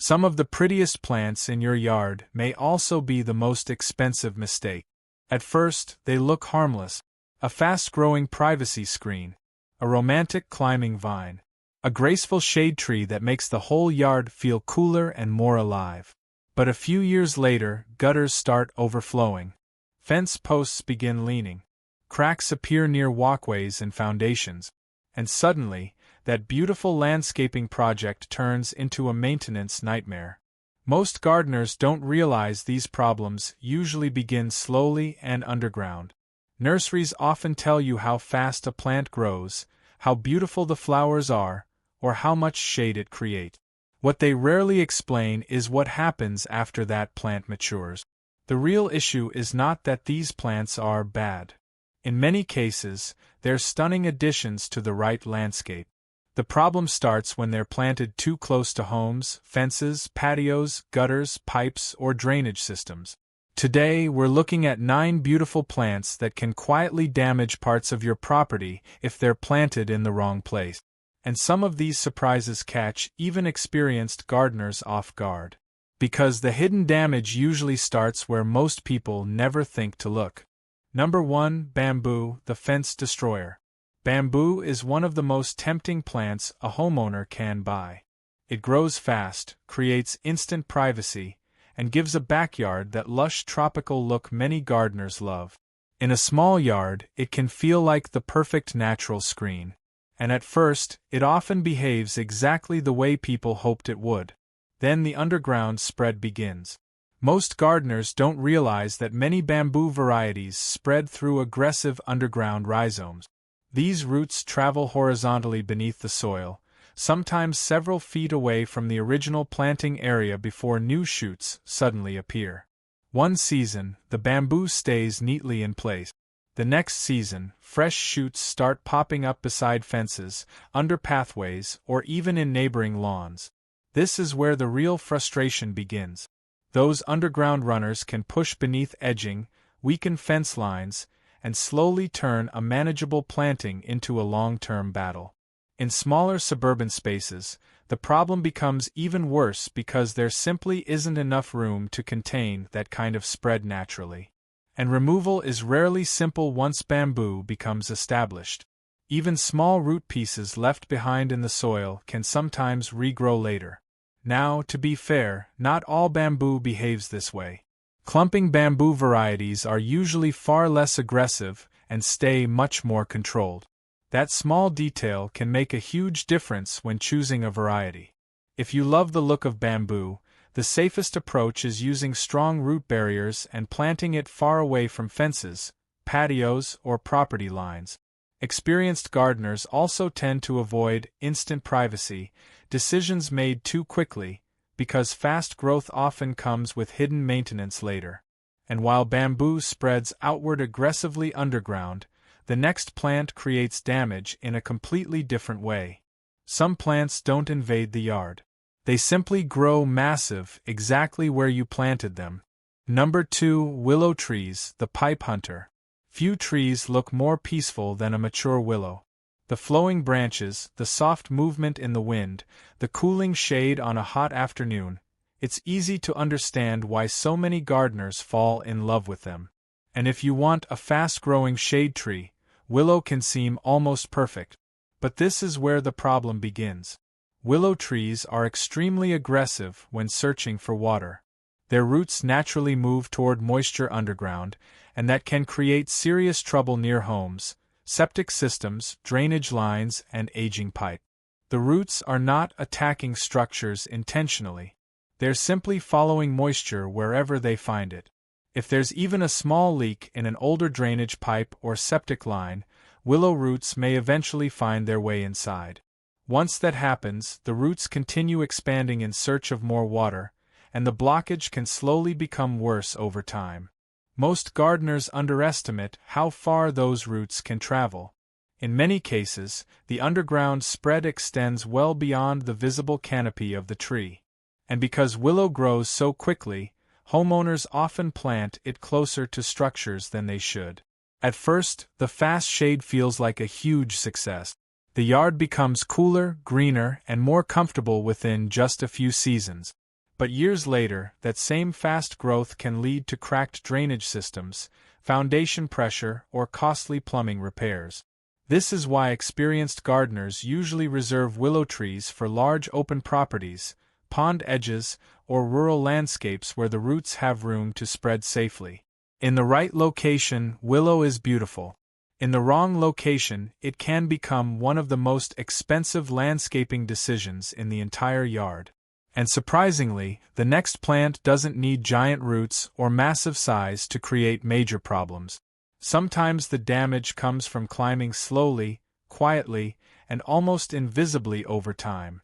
Some of the prettiest plants in your yard may also be the most expensive mistake. At first, they look harmless: a fast-growing privacy screen, a romantic climbing vine, a graceful shade tree that makes the whole yard feel cooler and more alive. But a few years later, gutters start overflowing. Fence posts begin leaning. Cracks appear near walkways and foundations. And suddenly, that beautiful landscaping project turns into a maintenance nightmare. Most gardeners don't realize these problems usually begin slowly and underground. Nurseries often tell you how fast a plant grows, how beautiful the flowers are, or how much shade it creates. What they rarely explain is what happens after that plant matures. The real issue is not that these plants are bad. In many cases, they're stunning additions to the right landscape. The problem starts when they're planted too close to homes, fences, patios, gutters, pipes, or drainage systems. Today, we're looking at 9 beautiful plants that can quietly damage parts of your property if they're planted in the wrong place. And some of these surprises catch even experienced gardeners off guard. Because the hidden damage usually starts where most people never think to look. Number 1. Bamboo, the fence destroyer. Bamboo is one of the most tempting plants a homeowner can buy. It grows fast, creates instant privacy, and gives a backyard that lush tropical look many gardeners love. In a small yard, it can feel like the perfect natural screen. And at first, it often behaves exactly the way people hoped it would. Then the underground spread begins. Most gardeners don't realize that many bamboo varieties spread through aggressive underground rhizomes. These roots travel horizontally beneath the soil, sometimes several feet away from the original planting area before new shoots suddenly appear. One season, the bamboo stays neatly in place. The next season, fresh shoots start popping up beside fences, under pathways, or even in neighboring lawns. This is where the real frustration begins. Those underground runners can push beneath edging, weaken fence lines, and slowly turn a manageable planting into a long-term battle. In smaller suburban spaces, the problem becomes even worse because there simply isn't enough room to contain that kind of spread naturally. And removal is rarely simple once bamboo becomes established. Even small root pieces left behind in the soil can sometimes regrow later. Now, to be fair, not all bamboo behaves this way. Clumping bamboo varieties are usually far less aggressive and stay much more controlled. That small detail can make a huge difference when choosing a variety. If you love the look of bamboo, the safest approach is using strong root barriers and planting it far away from fences, patios, or property lines. Experienced gardeners also tend to avoid instant privacy, decisions made too quickly, because fast growth often comes with hidden maintenance later. And while bamboo spreads outward aggressively underground, the next plant creates damage in a completely different way. Some plants don't invade the yard. They simply grow massive exactly where you planted them. Number 2. Willow trees, the pipe hunter. Few trees look more peaceful than a mature willow. The flowing branches, the soft movement in the wind, the cooling shade on a hot afternoon, it's easy to understand why so many gardeners fall in love with them. And if you want a fast-growing shade tree, willow can seem almost perfect. But this is where the problem begins. Willow trees are extremely aggressive when searching for water. Their roots naturally move toward moisture underground, and that can create serious trouble near homes, septic systems, drainage lines, and aging pipe. The roots are not attacking structures intentionally. They're simply following moisture wherever they find it. If there's even a small leak in an older drainage pipe or septic line, willow roots may eventually find their way inside. Once that happens, the roots continue expanding in search of more water, and the blockage can slowly become worse over time. Most gardeners underestimate how far those roots can travel. In many cases, the underground spread extends well beyond the visible canopy of the tree. And because willow grows so quickly, homeowners often plant it closer to structures than they should. At first, the fast shade feels like a huge success. The yard becomes cooler, greener, and more comfortable within just a few seasons. But years later, that same fast growth can lead to cracked drainage systems, foundation pressure, or costly plumbing repairs. This is why experienced gardeners usually reserve willow trees for large open properties, pond edges, or rural landscapes where the roots have room to spread safely. In the right location, willow is beautiful. In the wrong location, it can become one of the most expensive landscaping decisions in the entire yard. And surprisingly, the next plant doesn't need giant roots or massive size to create major problems. Sometimes the damage comes from climbing slowly, quietly, and almost invisibly over time.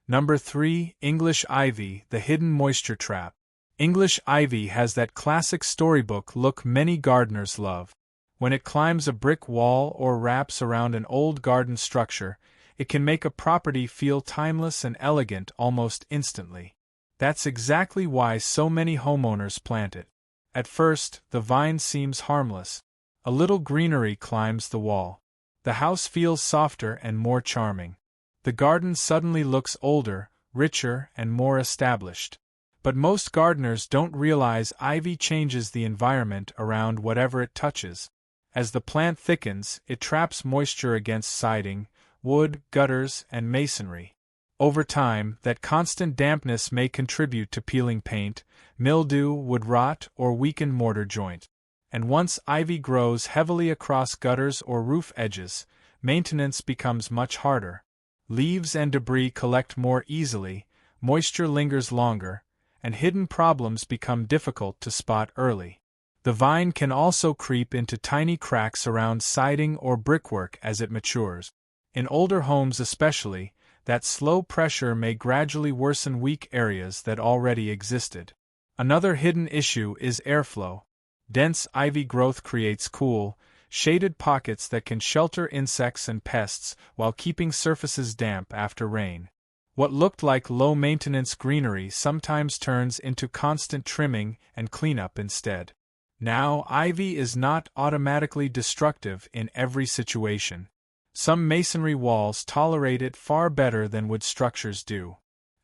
Number 3. English ivy, the hidden moisture trap. English ivy has that classic storybook look many gardeners love. When it climbs a brick wall or wraps around an old garden structure, it can make a property feel timeless and elegant almost instantly. That's exactly why so many homeowners plant it. At first, the vine seems harmless. A little greenery climbs the wall. The house feels softer and more charming. The garden suddenly looks older, richer, and more established. But most gardeners don't realize ivy changes the environment around whatever it touches. As the plant thickens, it traps moisture against siding, wood, gutters, and masonry. Over time, that constant dampness may contribute to peeling paint, mildew, wood rot, or weakened mortar joint. And once ivy grows heavily across gutters or roof edges, maintenance becomes much harder. Leaves and debris collect more easily, moisture lingers longer, and hidden problems become difficult to spot early. The vine can also creep into tiny cracks around siding or brickwork as it matures. In older homes especially, that slow pressure may gradually worsen weak areas that already existed. Another hidden issue is airflow. Dense ivy growth creates cool, shaded pockets that can shelter insects and pests while keeping surfaces damp after rain. What looked like low-maintenance greenery sometimes turns into constant trimming and cleanup instead. Now, ivy is not automatically destructive in every situation. Some masonry walls tolerate it far better than wood structures do.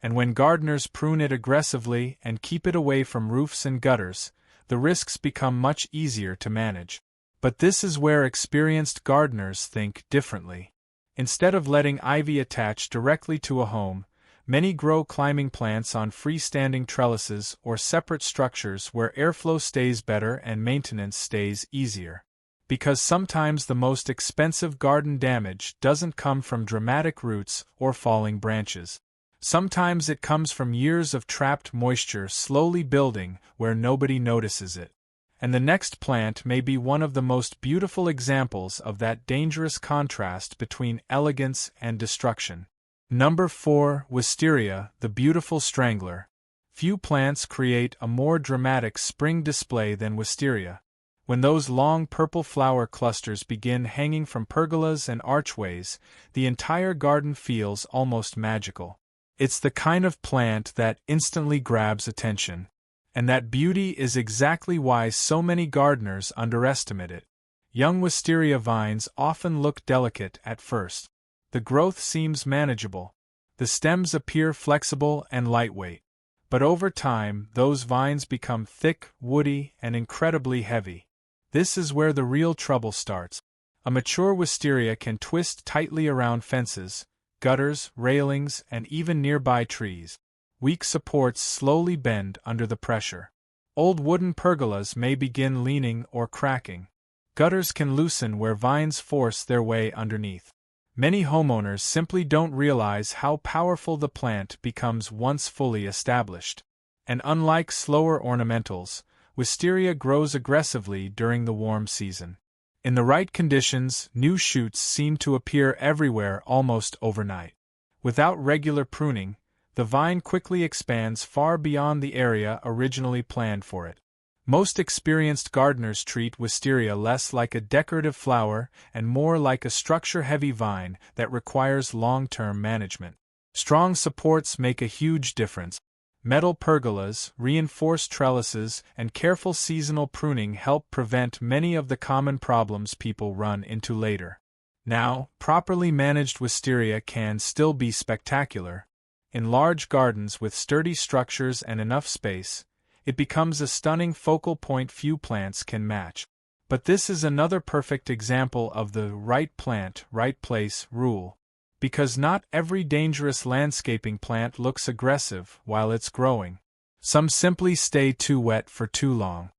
And when gardeners prune it aggressively and keep it away from roofs and gutters, the risks become much easier to manage. But this is where experienced gardeners think differently. Instead of letting ivy attach directly to a home, many grow climbing plants on freestanding trellises or separate structures where airflow stays better and maintenance stays easier. Because sometimes the most expensive garden damage doesn't come from dramatic roots or falling branches. Sometimes it comes from years of trapped moisture slowly building where nobody notices it. And the next plant may be one of the most beautiful examples of that dangerous contrast between elegance and destruction. Number 4. Wisteria, the beautiful strangler. Few plants create a more dramatic spring display than wisteria. When those long purple flower clusters begin hanging from pergolas and archways, the entire garden feels almost magical. It's the kind of plant that instantly grabs attention. And that beauty is exactly why so many gardeners underestimate it. Young wisteria vines often look delicate at first. The growth seems manageable. The stems appear flexible and lightweight. But over time, those vines become thick, woody, and incredibly heavy. This is where the real trouble starts. A mature wisteria can twist tightly around fences, gutters, railings, and even nearby trees. Weak supports slowly bend under the pressure. Old wooden pergolas may begin leaning or cracking. Gutters can loosen where vines force their way underneath. Many homeowners simply don't realize how powerful the plant becomes once fully established. And unlike slower ornamentals, wisteria grows aggressively during the warm season. In the right conditions, new shoots seem to appear everywhere almost overnight. Without regular pruning, the vine quickly expands far beyond the area originally planned for it. Most experienced gardeners treat wisteria less like a decorative flower and more like a structure-heavy vine that requires long-term management. Strong supports make a huge difference. Metal pergolas, reinforced trellises, and careful seasonal pruning help prevent many of the common problems people run into later. Now, properly managed wisteria can still be spectacular. In large gardens with sturdy structures and enough space, it becomes a stunning focal point few plants can match. But this is another perfect example of the right plant, right place rule. Because not every dangerous landscaping plant looks aggressive while it's growing. Some simply stay too wet for too long.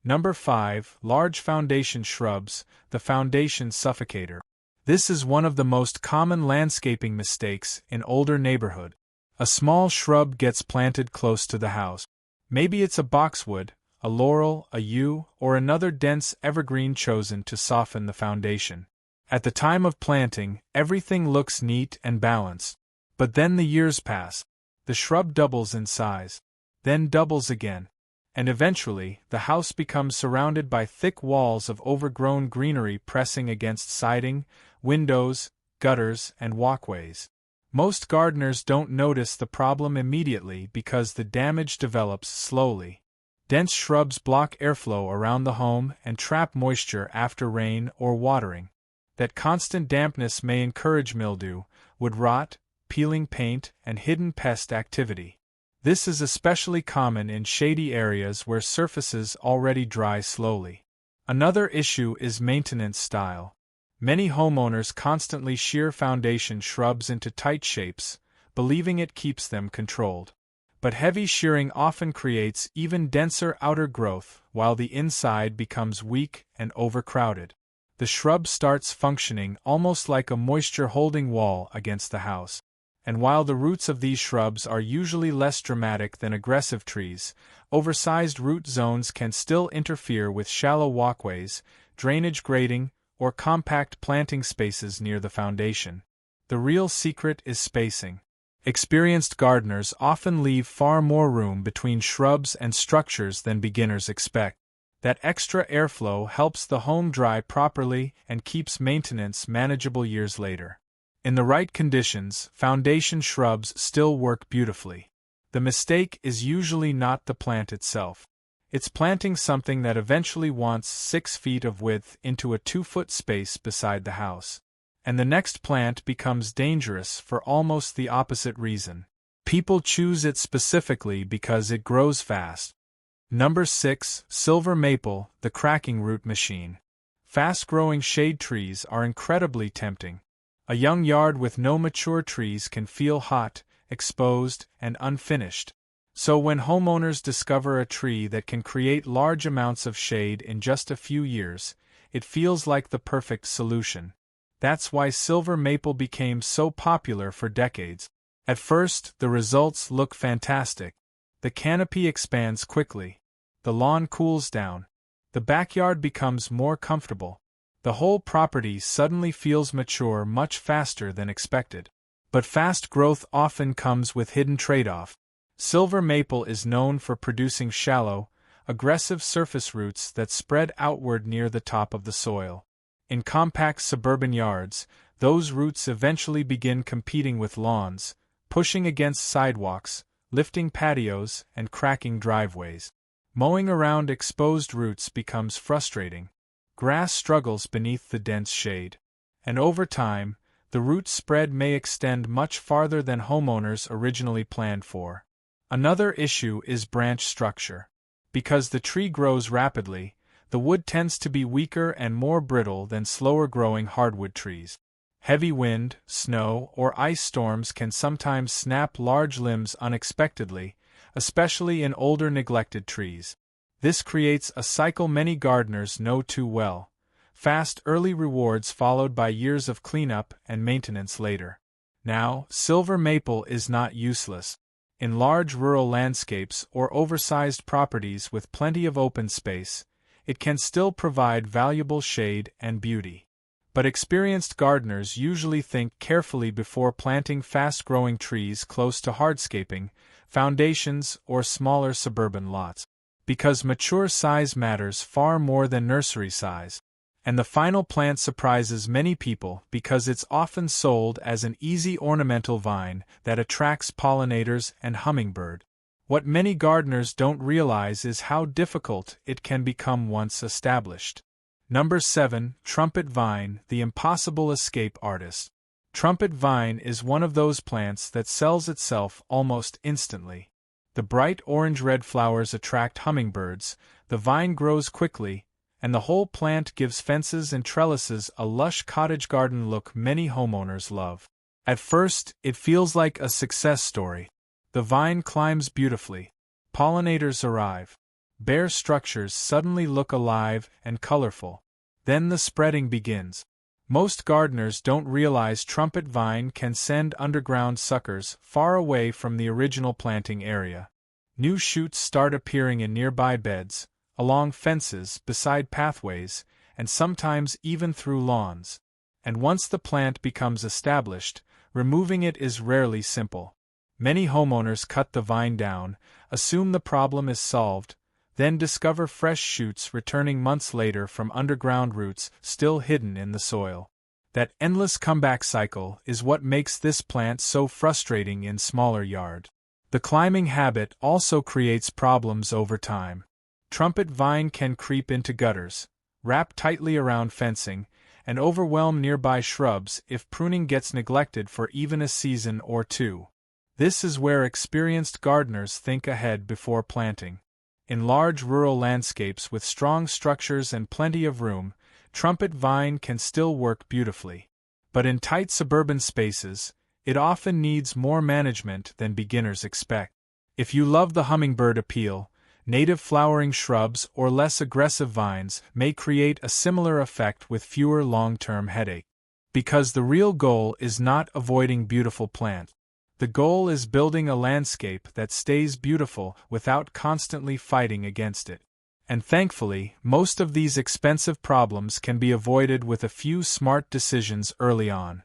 Number 5. Large foundation shrubs, the foundation suffocator. This is one of the most common landscaping mistakes in older neighborhood. A small shrub gets planted close to the house. Maybe it's a boxwood, a laurel, a yew, or another dense evergreen chosen to soften the foundation. At the time of planting, everything looks neat and balanced. But then the years pass. The shrub doubles in size, then doubles again, and eventually the house becomes surrounded by thick walls of overgrown greenery pressing against siding, windows, gutters, and walkways. Most gardeners don't notice the problem immediately because the damage develops slowly. Dense shrubs block airflow around the home and trap moisture after rain or watering. That constant dampness may encourage mildew, wood rot, peeling paint, and hidden pest activity. This is especially common in shady areas where surfaces already dry slowly. Another issue is maintenance style. Many homeowners constantly shear foundation shrubs into tight shapes, believing it keeps them controlled. But heavy shearing often creates even denser outer growth while the inside becomes weak and overcrowded. The shrub starts functioning almost like a moisture-holding wall against the house. And while the roots of these shrubs are usually less dramatic than aggressive trees, oversized root zones can still interfere with shallow walkways, drainage grading, or compact planting spaces near the foundation. The real secret is spacing. Experienced gardeners often leave far more room between shrubs and structures than beginners expect. That extra airflow helps the home dry properly and keeps maintenance manageable years later. In the right conditions, foundation shrubs still work beautifully. The mistake is usually not the plant itself. It's planting something that eventually wants 6 feet of width into a 2-foot space beside the house. And the next plant becomes dangerous for almost the opposite reason. People choose it specifically because it grows fast. Number 6. Silver maple, the cracking root machine. Fast-growing shade trees are incredibly tempting. A young yard with no mature trees can feel hot, exposed, and unfinished. So when homeowners discover a tree that can create large amounts of shade in just a few years, it feels like the perfect solution. That's why silver maple became so popular for decades. At first, the results look fantastic. The canopy expands quickly. The lawn cools down. The backyard becomes more comfortable. The whole property suddenly feels mature much faster than expected. But fast growth often comes with hidden trade-off. Silver maple is known for producing shallow, aggressive surface roots that spread outward near the top of the soil. In compact suburban yards, those roots eventually begin competing with lawns, pushing against sidewalks, lifting patios, and cracking driveways. Mowing around exposed roots becomes frustrating. Grass struggles beneath the dense shade. And over time, the root spread may extend much farther than homeowners originally planned for. Another issue is branch structure. Because the tree grows rapidly, the wood tends to be weaker and more brittle than slower-growing hardwood trees. Heavy wind, snow, or ice storms can sometimes snap large limbs unexpectedly, especially in older neglected trees. This creates a cycle many gardeners know too well: fast early rewards followed by years of cleanup and maintenance later. Now, silver maple is not useless. In large rural landscapes or oversized properties with plenty of open space, it can still provide valuable shade and beauty. But experienced gardeners usually think carefully before planting fast-growing trees close to hardscaping, foundations, or smaller suburban lots. Because mature size matters far more than nursery size. And the final plant surprises many people because it's often sold as an easy ornamental vine that attracts pollinators and hummingbird. What many gardeners don't realize is how difficult it can become once established. Number 7. Trumpet vine, the impossible escape artist. Trumpet vine is one of those plants that sells itself almost instantly. The bright orange-red flowers attract hummingbirds, the vine grows quickly, and the whole plant gives fences and trellises a lush cottage garden look many homeowners love. At first, it feels like a success story. The vine climbs beautifully. Pollinators arrive. Bare structures suddenly look alive and colorful. Then the spreading begins. Most gardeners don't realize trumpet vine can send underground suckers far away from the original planting area. New shoots start appearing in nearby beds, along fences, beside pathways, and sometimes even through lawns. And once the plant becomes established, removing it is rarely simple. Many homeowners cut the vine down, assume the problem is solved, then discover fresh shoots returning months later from underground roots still hidden in the soil. That endless comeback cycle is what makes this plant so frustrating in smaller yards. The climbing habit also creates problems over time. Trumpet vine can creep into gutters, wrap tightly around fencing, and overwhelm nearby shrubs if pruning gets neglected for even a season or two. This is where experienced gardeners think ahead before planting. In large rural landscapes with strong structures and plenty of room, trumpet vine can still work beautifully. But in tight suburban spaces, it often needs more management than beginners expect. If you love the hummingbird appeal, native flowering shrubs or less aggressive vines may create a similar effect with fewer long-term headache. Because the real goal is not avoiding beautiful plants. The goal is building a landscape that stays beautiful without constantly fighting against it. And thankfully, most of these expensive problems can be avoided with a few smart decisions early on.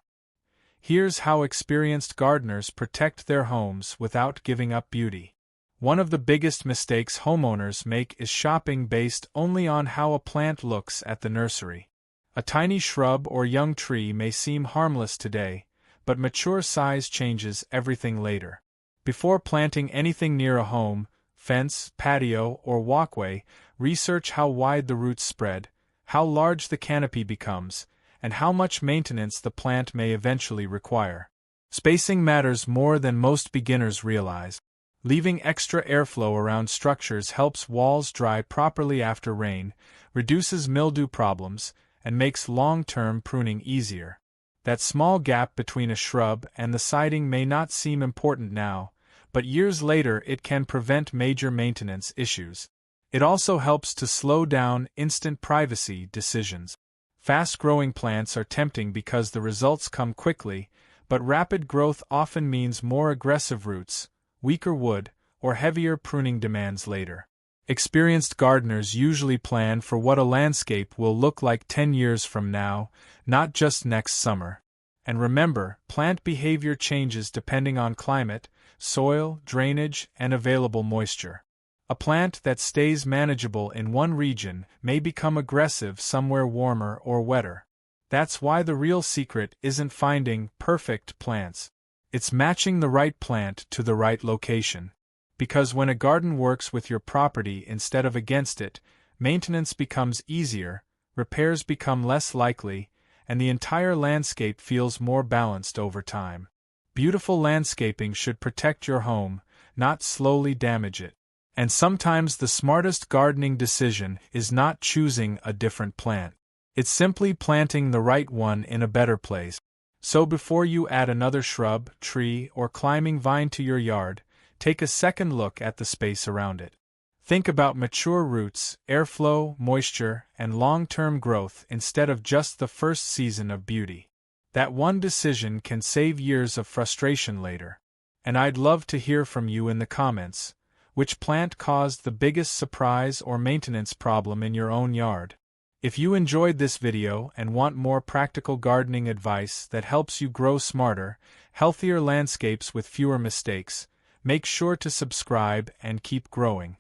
Here's how experienced gardeners protect their homes without giving up beauty. One of the biggest mistakes homeowners make is shopping based only on how a plant looks at the nursery. A tiny shrub or young tree may seem harmless today, but mature size changes everything later. Before planting anything near a home, fence, patio, or walkway, research how wide the roots spread, how large the canopy becomes, and how much maintenance the plant may eventually require. Spacing matters more than most beginners realize. Leaving extra airflow around structures helps walls dry properly after rain, reduces mildew problems, and makes long-term pruning easier. That small gap between a shrub and the siding may not seem important now, but years later it can prevent major maintenance issues. It also helps to slow down instant privacy decisions. Fast-growing plants are tempting because the results come quickly, but rapid growth often means more aggressive roots, weaker wood, or heavier pruning demands later. Experienced gardeners usually plan for what a landscape will look like 10 years from now, not just next summer. And remember, plant behavior changes depending on climate, soil, drainage, and available moisture. A plant that stays manageable in one region may become aggressive somewhere warmer or wetter. That's why the real secret isn't finding perfect plants. It's matching the right plant to the right location. Because when a garden works with your property instead of against it, maintenance becomes easier, repairs become less likely, and the entire landscape feels more balanced over time. Beautiful landscaping should protect your home, not slowly damage it. And sometimes the smartest gardening decision is not choosing a different plant. It's simply planting the right one in a better place. So before you add another shrub, tree, or climbing vine to your yard, take a second look at the space around it. Think about mature roots, airflow, moisture, and long-term growth instead of just the first season of beauty. That one decision can save years of frustration later. And I'd love to hear from you in the comments. Which plant caused the biggest surprise or maintenance problem in your own yard? If you enjoyed this video and want more practical gardening advice that helps you grow smarter, healthier landscapes with fewer mistakes, make sure to subscribe and keep growing.